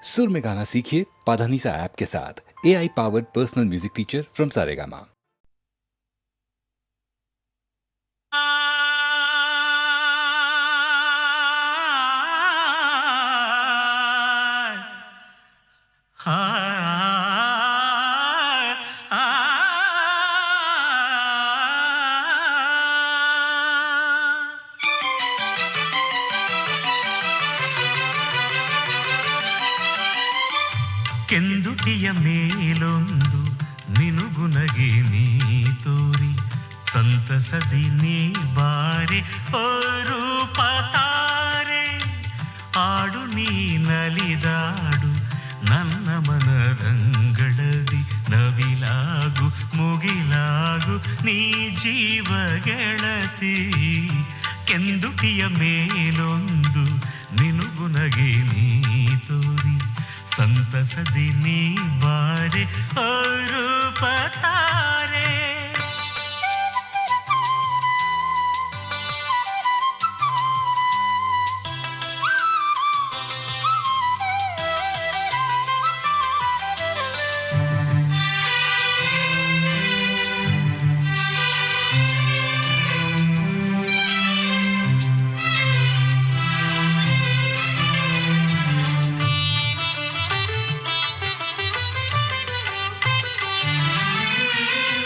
सुर में गाना सीखिए पाधानीसा ऐप के साथ। AI powered personal music teacher from Saregama. ಕೆಂದುಟಿಯ ಮೇಲೊಂದು ಮಿನುಗುನಗೆ ನೀ ತೋರಿ ಸಂತಸದಿ ನೀ ಬಾರೆ ಓ ರೂಪತಾರೆ ಆಡು ನೀ ನಲಿದಾಡು ನನ್ನ ಮನರಂಗಳದಿ ನವಿಲಾಗು ಮುಗಿಲಾಗು ನೀ ಜೀವ ಗೆಳತಿ ಕೆಂದುಟಿಯ ಮೇಲೊಂದು ಮಿನುಗುನಗೆ ನೀ ತೋರಿ ಸಂತಸದಿ ನೀ ಬಾರೆ ಓ ರೂಪತಾರೆ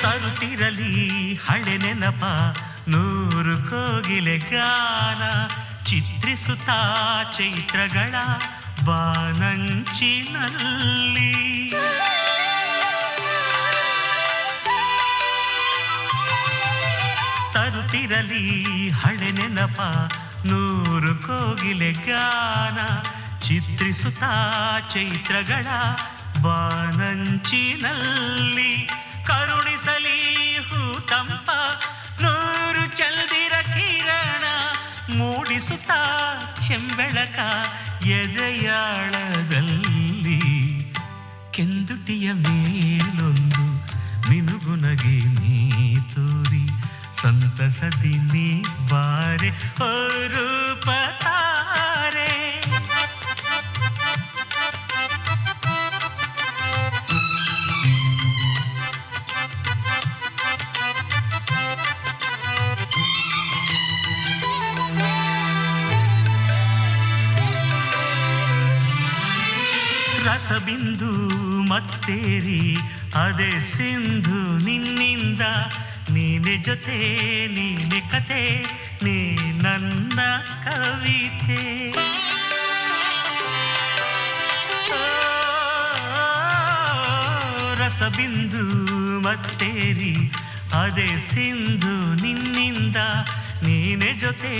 ತರುತ್ತಿರಲಿ ಹಳೆ ನೆನಪ ನೂರು ಕೋಗಿಲೆ ಗಾನ ಚಿತ್ರಿಸುತ್ತಾ ಚೈತ್ರಗಳ ಬಾನಂಚಿನಲ್ಲಿ ತರುತ್ತಿರಲಿ ಹಳೆ ನೆನಪ ನೂರು ಕೋಗಿಲೆ ಗಾನ ಚಿತ್ರಿಸುತ್ತಾ ಚೈತ್ರಗಳ ಬಾನಂಚಿನಲ್ಲಿ ಕರುಣಿಸಲಿ ಹೂತಂಪ ನೂರು ಚಲ್ದಿರ ಕಿರಣ ಮೂಡಿಸುತ್ತಾ ಚೆಂಬೆಳಕ ಎದೆಯಾಳದಲ್ಲಿ ಕೆಂದುಟಿಯ ಮೇಲೊಂದು ಮಿನುಗುನಗೆ ನೀ ತೋರಿ ಸಂತಸದಿ ನೀ ಬಾರೆ ಓ ರೂಪತಾರೆ ರಸಬಿಂದು ಮತ್ತೇರಿ ಅದೇ ಸಿಂಧು ನಿನ್ನಿಂದ ನೀನೆ ಜೊತೆ ನೀನೆ ಕತೆ ನೀ ನನ್ನ ಕವಿತೆ ರಸಬಿಂದು ಮತ್ತೇರಿ ಅದೇ ಸಿಂಧು ನಿನ್ನಿಂದ ನೀನೆ ಜೊತೆ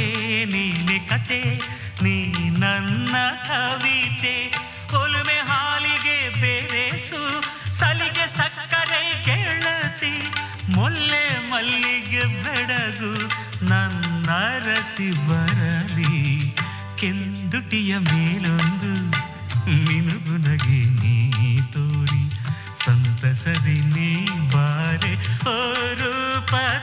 ನೀನೆ ಕತೆ ನೀ ನನ್ನ ಕವಿತೆ ಒಲುಮೆ ಹಾಲಿಗೆ ಬೇರೆಸು ಸಲಿಗೆ ಸಕ್ಕರೆ ಗೆಳತಿ ಮೊಲ್ಲೆ ಮಲ್ಲಿಗೆ ಬೆಡಗು ನನ್ನ ರಸಿ ಬರಲಿ ಕೆಂದುಟಿಯ ಮೇಲೊಂದು ಮಿನುಗುನಗೆ ನೀ ತೋರಿ ಸಂತಸದಿ ನೀ ಬಾರೆ ಓ ರೂಪತಾರೆ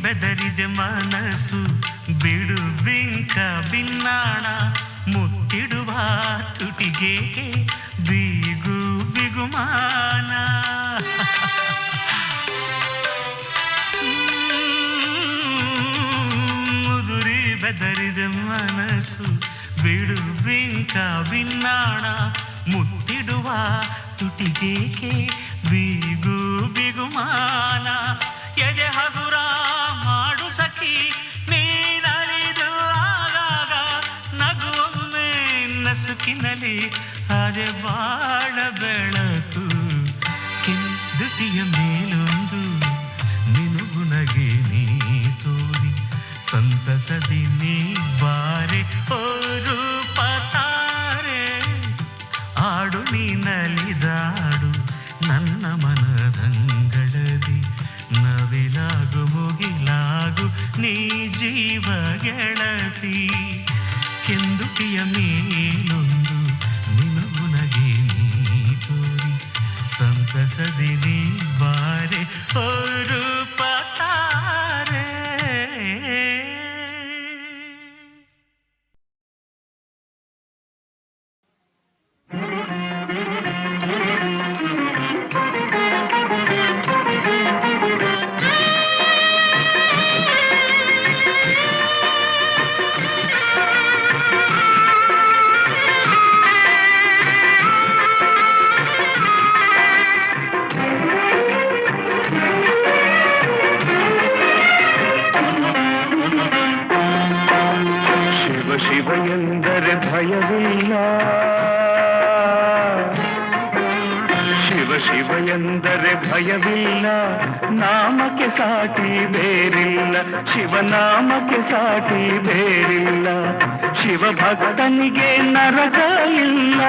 ಬೆದರಿದೆ ಮನಸ್ಸು ಬಿಡು ಬಿಂಕ ಬಿನ್ನಾಣ ಮುತ್ತಿಡುವ ತುಟಿಗೆ ಬೀಗು ಬಿಗುಮಾನ ಮುದುರಿ ಬೆದರಿದೆ ಮನಸ್ಸು ಬಿಡು ಬಿಂಕ ಬಿನ್ನಾಣ ಮುತ್ತಿಡುವ ತುಟಿಗೆ ಬೀಗು ಬಿಗುಮಾನ ಎದೆ ಹಗುರ ಮಾಡು ಸಖಿ ನೀನಲಿದು ಆಗಾಗ ನಗುವೊಮ್ಮೆ ನಸುಕಿನಲ್ಲಿ ಅದೇ ಬಾಳ ಬೆಳಕು ಕೆಂದುಟಿಯ ಮೇಲೊಂದು ಮಿನುಗುನಗೆ ನೀ ತೋರಿ ಸಂತಸದಿ ನೀ ಬಾರೆ ಓ ರೂಪತಾರೆ ಆಡು ನೀ ನಲಿದಾಡು ನನ್ನ ಮನದಂಗಳದಿ ನೀ ಜೀವ ಗೆಳತಿ ಕೆಂದುಟಿಯ ಮೇಲೊಂದು ನಿನಗು ನಗೆ ನೀ ತೋರಿ ಸಂತಸದಿ ನೀ ಬಾರೆ ಓರು ಪತಾರೆ. ಶಿವ ಎಂದರೆ ಭಯವಿಲ್ಲ, ಶಿವ ಶಿವ ಎಂದರೆ ಭಯವಿಲ್ಲ, ನಾಮಕ್ಕೆ ಸಾಟಿ ಬೇರಿಲ್ಲ, ಶಿವನಾಮಕ್ಕೆ ಸಾಟಿ ಬೇರಿಲ್ಲ, ಶಿವ ಭಕ್ತನಿಗೆ ನರಕ ಇಲ್ಲ,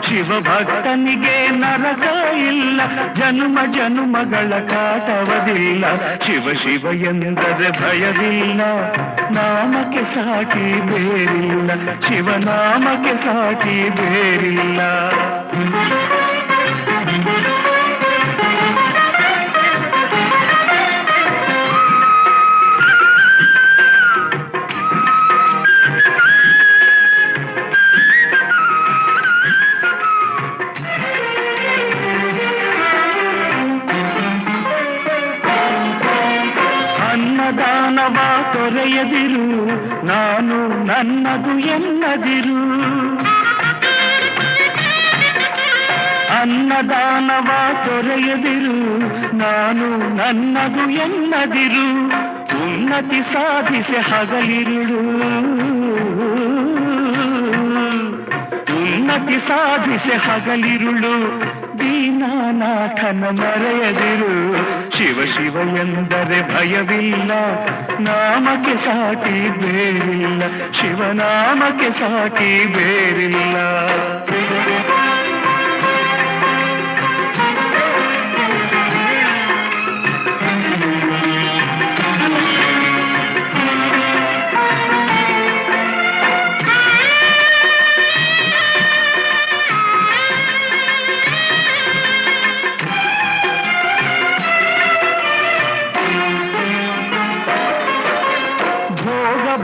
ಶಿವ ಭಕ್ತನಿಗೆ ನರಕ ಇಲ್ಲ, ಜನ್ಮ ಜನ್ಮಗಳ ಕಾಟವದಿಲ್ಲ, ಶಿವ ಶಿವ ಎಂದರೆ ಭಯವಿಲ್ಲ, ನಾಮಕ್ಕೆ ಸಾಟಿ ಬೇರಿಲ್ಲ, ಶಿವನಾಮಕ್ಕೆ ಸಾಟಿ ಬೇರಿಲ್ಲ. ಅನ್ನದಾನವ ತೊರೆಯದಿರು, ನಾನು ನನ್ನದು ಎನ್ನದಿರು, ಅನ್ನದಾನವ ತೊರೆಯದಿರು, ನಾನು ನನ್ನದು ಎನ್ನದಿರು, ಉನ್ನತಿ ಸಾಧಿಸಿ ಹಗಲಿರುಳು, ಉನ್ನತಿ ಸಾಧಿಸಿ ಹಗಲಿರುಳು, ದೀನಾನಾಥನ ಮರೆಯದಿರು, ಶಿವ ಶಿವ ಎಂದರೆ ಭಯವಿಲ್ಲ, ನಾಮಕ್ಕೆ ಸಾಟಿ ಬೇರಿಲ್ಲ, ಶಿವನಾಮಕ್ಕೆ ಸಾಟಿ ಬೇರಿಲ್ಲ.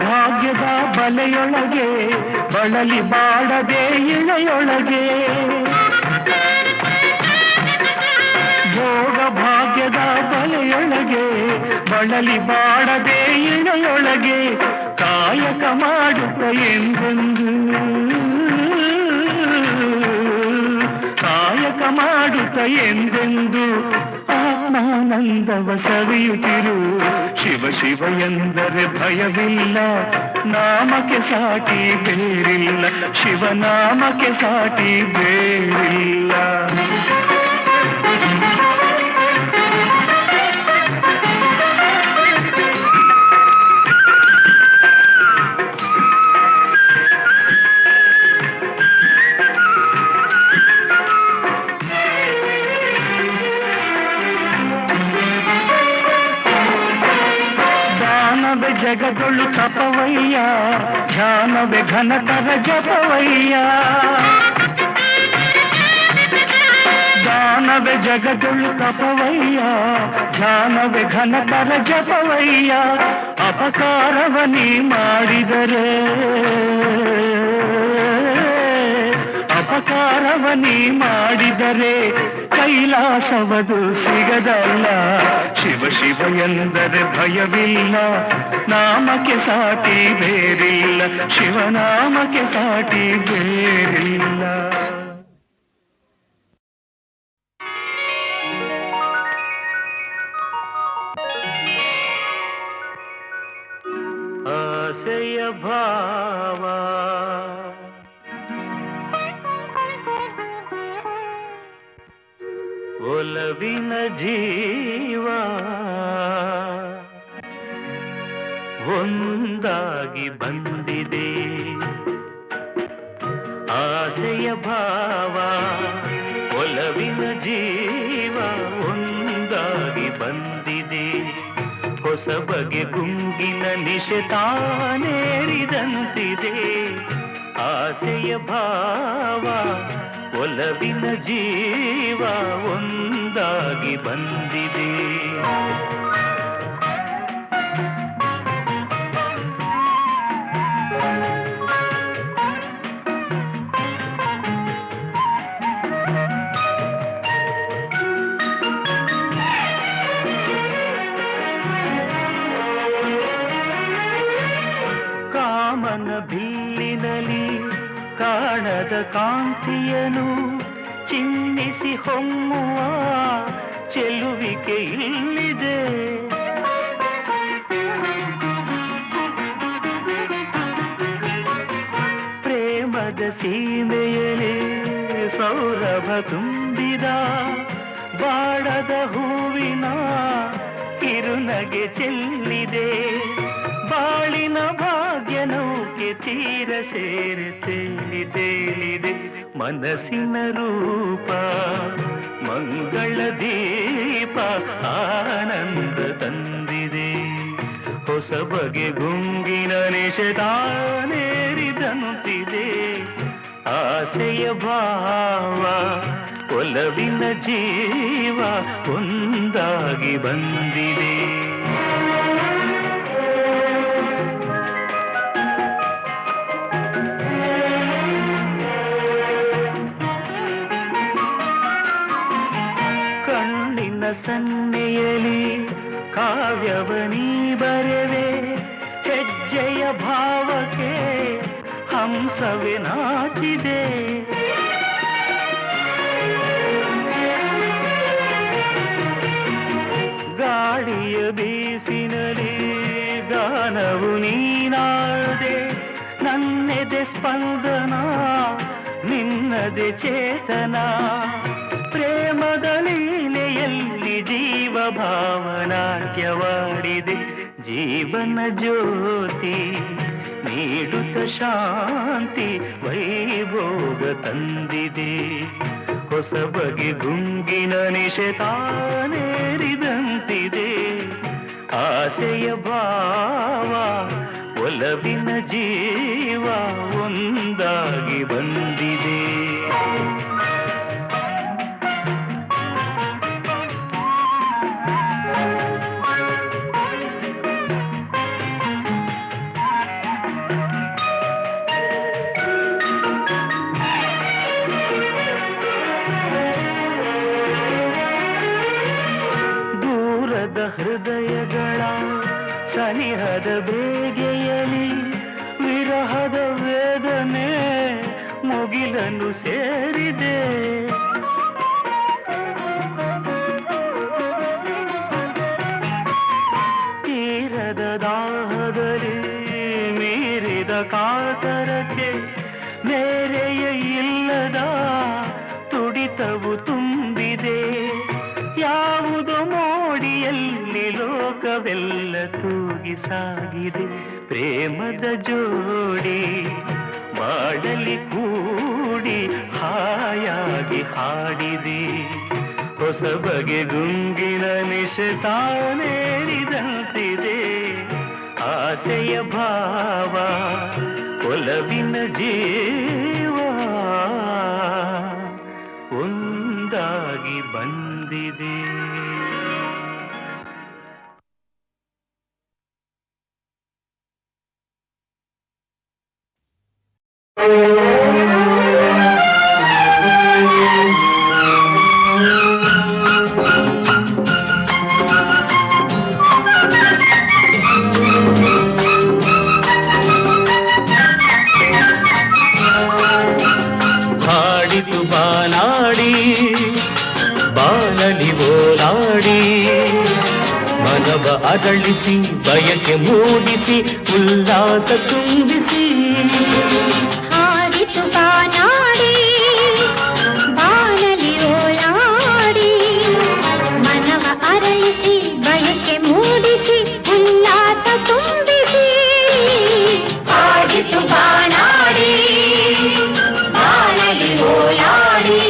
ಭಾಗ್ಯದ ಬಲೆಯೊಳಗೆ ಬಳಲಿ ಬಾಡದೆ ಇಳೆಯೊಳಗೆ, ಭೋಗ ಭಾಗ್ಯದ ಬಲೆಯೊಳಗೆ ಬಳಲಿ ಬಾಡದೆ ಇಳೆಯೊಳಗೆ, ಕಾಯಕ ಮಾಡುತ್ತ ಎಂದೆಂದು, ಕಾಯಕ ಮಾಡುತ್ತ ಎಂದೆಂದು ಆತ್ಮಾನಂದವ ಸವಿಯುತ್ತಿರು, ಶಿವ ಶಿವ ಎಂದರೆ ಭಯವಿಲ್ಲ, ನಾಮಕ್ಕೆ ಸಾಟಿ ಬೇರಿಲ್ಲ, ಶಿವನಾಮಕ್ಕೆ ಸಾಟಿ ಬೇರಿಲ್ಲ. ಜಗದೊಳು ತಪವಯ್ಯ, ಧ್ಯಾನವೇ ಘನತರ ಜಪವಯ್ಯ, ದಾನವೇ ಜಗದೊಳು ತಪವಯ್ಯ, ಧ್ಯಾನವೇ ಘನತರ ಜಪವಯ್ಯ, ಅಪಕಾರವ ನೀ ಮಾಡಿದರೆ, ಅಪಕಾರವ ನೀ ಮಾಡಿದರೆ ಕೈಲಾಸವದು ಸಿಗದಲ್ಲ, ಶಿವ ಶಿವ ಎಂದರೆ ಭಯವಿಲ್ಲ, ನಾಮಕ್ಕೆ ಸಾಟಿ ಬೇರಿಲ್ಲ, ಶಿವನಾಮಕ್ಕೆ ಸಾಟಿ ಬೇರಿಲ್ಲ. ಆಸೆಯ ಭಾವ ಒಲವಿನ ಜೀವ ಒಂದಾಗಿ ಬಂದಿದೆ, ಆಸೆಯ ಭಾವ ಒಲವಿನ ಜೀವ ಒಂದಾಗಿ ಬಂದಿದೆ, ಹೊಸ ಬಗೆ ಗುಂಗಿನ ನಿಶೆ ತಾನೇರಿದಂತಿದೆ. ಆಸೆಯ ಭಾವ ಒಲವಿನ ಜೀವ ಒಂದಾಗಿ ಬಂದಿದೆ. ಕಾಮನ ಬಿಲ್ಲಿನಲಿ ಕಾಣದ ಕಾಂತಿಯನು ಚಿನ್ನಿಸಿ ಹೊಮ್ಮುವ ಚೆಲುವಿಕೆ ಇಲ್ಲಿದೆ. ಪ್ರೇಮದ ಸೀಮೆಯಲಿ ಸೌರಭ ತುಂಬಿದ ಬಾಡದ ಹೂವಿನ ಕಿರುನಗೆ ಚೆಲ್ಲಿದೆ. ಬಾಳಿನ ಭಾಗ್ಯ ನೌಕೆ ತೀರ ಸೇರಿ ತೇಲಿದೆ. ಮನಸ್ಸಿನ ರೂಪ ಮಂಗಳ ದೀಪ ಆನಂದ ತಂದಿದೆ. ಹೊಸ ಬಗೆ ಗುಂಗಿನ ನಿಷೇಧಾನೇರಿದಂತಿದೆ. ಆಸೆಯ ಭಾವ ಒಲವಿನ ಜೀವ ಒಂದಾಗಿ ಬಂದಿದೆ. ಸನ್ನೆಯಲಿ ಕಾವ್ಯವನೀ ಬರೆವೆ. ಹೆಜ್ಜೆಯ ಭಾವಕ್ಕೆ ಹಂಸವೇ ನಾಚಿದೆ. ಗಾಳಿಯ ಬೀಸಿನಲಿ ಗಾನವು ನೀನಾದೆ. ನನ್ನೆದೆ ಸ್ಪಂದನ ನಿನ್ನದೆ ಚೇತನ. ಪ್ರೇಮದ ಲೀಲೆಯಲ್ಲಿ ಜೀವ ಭಾವನಾಟ್ಯವಾಡಿದೆ. ಜೀವನ ಜ್ಯೋತಿ ನೀಡುತ್ತ ಶಾಂತಿ ವೈಭೋಗ ತಂದಿದೆ. ಹೊಸ ಬಗೆ ಗುಂಗಿನ ನಿಶೆ ತಾನೇರಿದಂತಿದೆ. ಆಸೆಯ ಭಾವ ಒಲವಿನ ಜೀವ ಒಂದಾಗಿ ಬಂದಿದೆ. ಹೃದಯಗಳ ಸನಿಹದ ಬೇಗೆಯಲಿ ವಿರಹದ ವೇದನೆ ಮುಗಿಲನ್ನು ಸೇರಿದೆ. ತೀರದ ದಾಹದಲ್ಲಿ ಮೀರಿದ ಕಾತರಕ್ಕೆ ಮೇರೆಯ ಇಲ್ಲದ ತುಡಿತವು ತುಂಬಿದೆ. ಯಾವುದೋ ಮೋಡಿಯಲ್ಲಿ ಲೋಕವೆಲ್ಲ ತೂಗಿ ಸಾಗಿದೆ. ಪ್ರೇಮದ ಜೋಡಿ ಮಾಡಲಿ ಕೂಡಿ ಹಾಯಾಗಿ ಹಾಡಿದೆ. ಹೊಸ ಬಗೆ ಗುಂಗಿನ ನಿಶೆ ತಾನೇರಿದಂತಿದೆ. ಆಸೆಯ ಭಾವ ಒಲವಿನ ಜೀವ ಒಂದಾಗಿ ಬಂದಿದೆ. ಹಾಡಿತು ಬಾನಾಡಿ ಬಾನಲಿ ಓಲಾಡಿ ಮನವ ಅರಳಿಸಿ ಬಯಕೆ ಮೂಡಿಸಿ ಉಲ್ಲಾಸ ತುಂಬಿಸಿ. ಹಾಡಿತು ಬಾನಾಡಿ ಬಾನಲಿ ಓಲಾಡಿ ಮನವ ಅರಳಿಸಿ ಬಯಕೆ ಮೂಡಿಸಿ ಉಲ್ಲಾಸ ತುಂಬಿಸಿ. ಹಾಡಿತು ಬಾನಾಡಿ ಬಾನಲಿ ಓಲಾಡಿ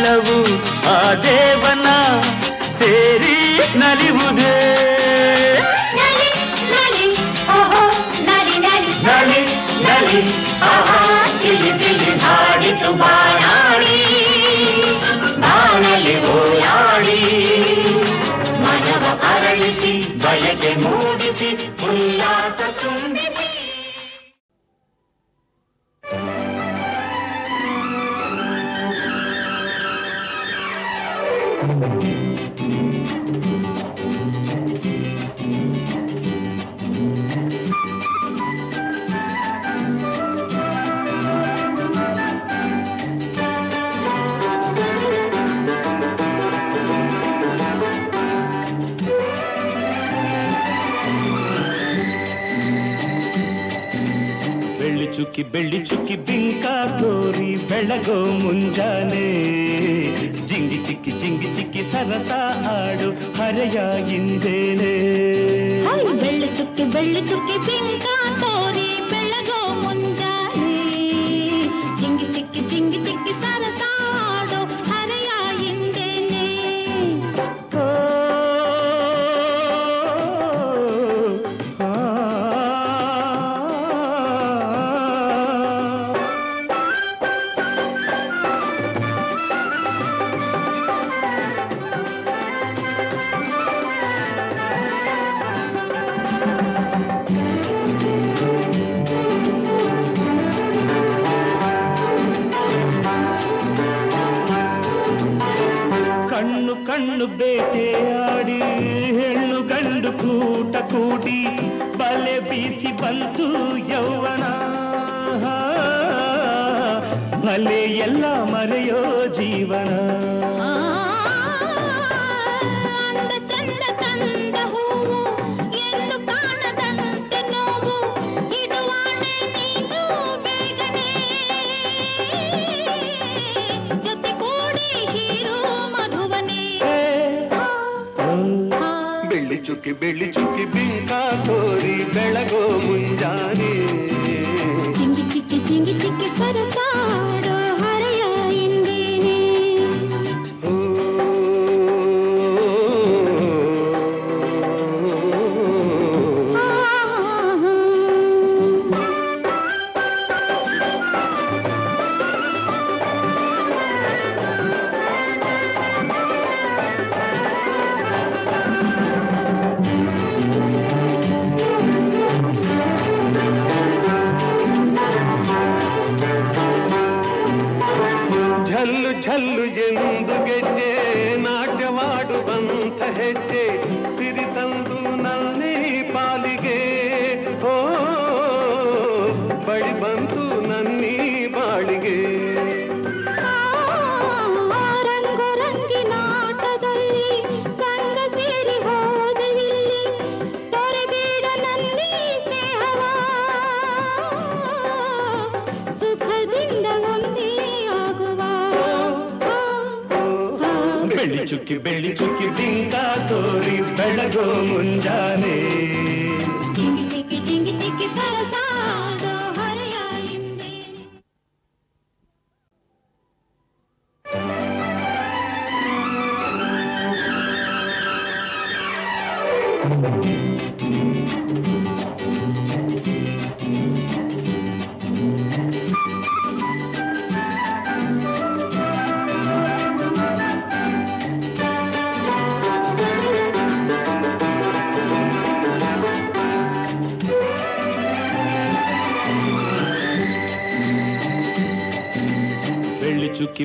ಮನವು ಆ ದೇವನ ಸೇರಿ ನಲಿವುದೇ. ನಲಿ ನಲಿ ಓಹೋ ನಲಿ ನಲಿ ನಲಿ ನಲಿ ಆಹಾ ಚಿಲಿ ಚಿಲಿ ಹಾಡಿತು ಬಾನಾಡಿ ಬಾನಲಿ ಓಲಾಡಿ ಮನವ ಅರಳಿಸಿ ಬಯಕೆ ಮೂಡಿಸಿ ಉಲ್ಲಾಸ ತುಂಬಿಸಿ. ಬೆಳ್ಳಿ ಚುಕ್ಕಿ ಬಿಂಕ ತೋರಿ ಬೆಳಗೋ ಮುಂಜಾನೆ ಜಿಂಗಿ ಚಿಕ್ಕಿ ಸರಸ ಆಡು ಹರೆಯ ಹಿಂದೇನೆ. ಬೆಳ್ಳಿ ಚುಕ್ಕಿ ಬಿಂಕ ತೋರಿ ಬೆಳಗೋ ಮುಂಜಾನೆ ಜಿಂಗಿ ಚಿಕ್ಕಿ ಸರಸ ಆಡು ಹರೆಯ ಹಿಂದೇನೆ. ಕಣ್ಣು ಬೇಟೆಯಾಡಿ ಹೆಣ್ಣು ಗಂಡು ಕೂಟ ಕೂಡಿ ಬಲೆ ಬೀಸಿ ಬಂತು ಯೌವನ. ಭಲೆ ಎಲ್ಲ ಮರೆಯೋ ಜೀವನ. ತಂದ ಹೂವು ಎಂದು ಕಾಣದಂತೆ ನೋವು ಇಡುವಾಣೆ ನೀನು ಬೇಗನೆ ಜೊತೆ ಕೂಡಿ ಹೀರೋ ಮಧುವನೇ. ಬೆಳ್ಳಿ ಚುಕ್ಕಿ ಬಿಂಕ ತೋರಿ ಬೆಳಗೋ ಮುಂಜಾನೆ ಜಿಂಗಿ ಚಿಕ್ಕಿ ಸರಸಾಡೋ ಹರೆಯ ಹಿಂದೇನೆ. ಝಲ್ಲು ಎಂದು ಗೆಜ್ಜೆ ನಾಟ್ಯವಾಡುವಂಥ ಹೆಜ್ಜೆ ಸಿರಿ ತಂದು ನನ್ನೇ ಪಾಲಿಗೆ ಓ ಬಳಿ ಬಂತು ನನ್ನೀ ಬಾಳಿಗೆ. ರಂಗಿನಾಟದಲ್ಲಿ ಸಂಗ ಸೇರಿ ಹೋದವಿಲ್ಲಿ ತೊರೆಬೇಡ ನನ್ನಿ ಸ್ನೇಹವ ಸುಖದಿಂದ ಒಂದೇ ಆಗುವ. ಬೆಳ್ಳಿ ಚುಕ್ಕಿ ಬಿಂಕ ತೋರಿ ಬೆಳಗೋ ಮುಂಜಾನೆ ಜಿಂಗಿ ಸರಸಾಡೋ ಹರೆಯ ಹಿಂದೆ.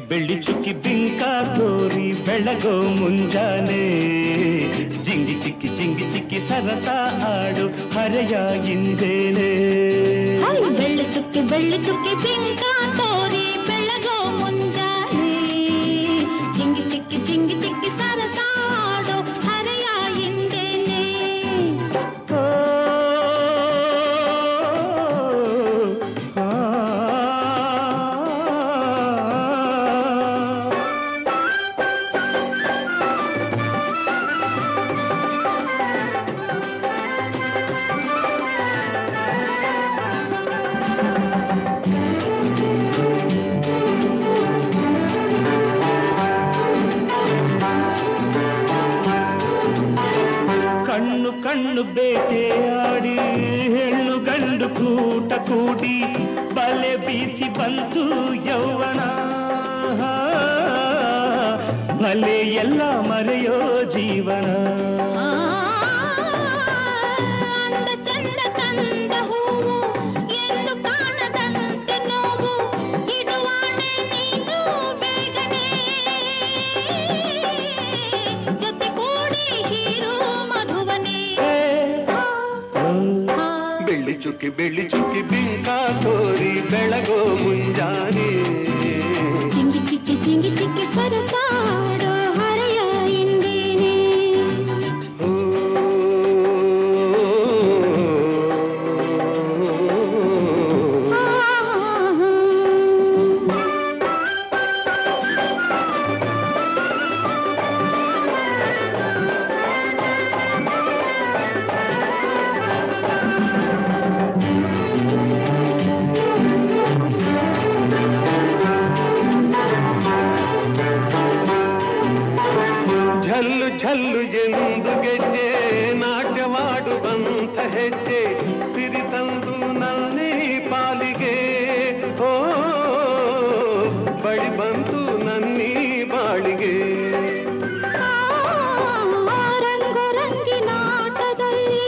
ಬೆಳ್ಳಿ ಚುಕ್ಕಿ ಬಿಂಕ ತೋರಿ ಬೆಳಗೋ ಮುಂಜಾನೆ ಜಿಂಗಿ ಚಿಕ್ಕಿ ಸರಸ ಆಡು ಹರೆಯ ಹಿಂದೇನೆ. ಬೆಳ್ಳಿ ಚುಕ್ಕಿ ಬಿಂಕ ತೋರಿ ಬೆಳಗೋ ಮುಂಜಾನೆ ಜಿಂಗಿ ಚಿಕ್ಕಿ ಸರಸಾಡೋ ಹರೆಯ ಹಿಂದೇನೆ. ಹಣ್ಣು ಬೇಟೆಯಾಡಿ ಹೆಣ್ಣು ಗಂಡು ಕೂಟ ಕೂಡಿ ಬಲೆ ಬೀಸಿ ಬಂತು ಯೌವನ ಭಲೆ ಎಲ್ಲ ಮರೆಯೋ ಜೀವನ ಅಂದ ಚಂದ ತಂದ ಹೂವು ಎಂದು ಕಾಣದಂತೆ ನೋವು ಇಡುವಾಣೆ ನೀನು ಬೇಗನೆ ಜೊತೆ ಕೂಡಿ ಹೀರೋ ಮಧುವನೇ ಬೆಳ್ಳಿ ಚುಕ್ಕಿ ಬಿಂಕ ತೋರಿ ಬೆಳಗೋ ಮುಂಜಾನೆ ಚಿಂಗಿ ಚಿಕ್ಕಿ ಸರಸಾಡೋ ಹರೆಯ ಇಂದೇನೆ ಝಲ್ಲು ಝಲ್ಲು ಎಂದು ಗೆಜ್ಜೆ ನಾಟ್ಯವಾಡುವಂಥ ಹೆಜ್ಜೆ ಸಿರಿ ತಂದು ನನ್ನೇ ಪಾಲಿಗೆ ಓ ಬಳಿ ಬಂತು ನನ್ನೀ ಬಾಳಿಗೆ ರಂಗು ರಂಗಿನಾಟದಲ್ಲಿ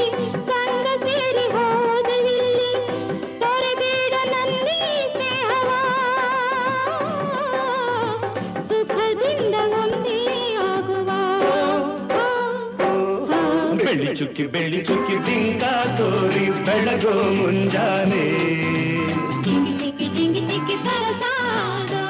ಸಂಗ ಸೇರಿ ಹೋದವಿಲ್ಲಿ ತೊರೆಬೇಡ ನನ್ನಿ ಸ್ನೇಹವ ಸುಖದಿಂದ ಒಂದೇ ಆಗುವ ಬೆಳ್ಳಿ ಚುಕ್ಕಿ ಬಿಂಕ ತೋರಿ ಬೆಳಗೋ ಮುಂಜಾನೆ ಚಿಂಗಿ ಚಿಕ್ಕಿ ಸರಸಾಡೋ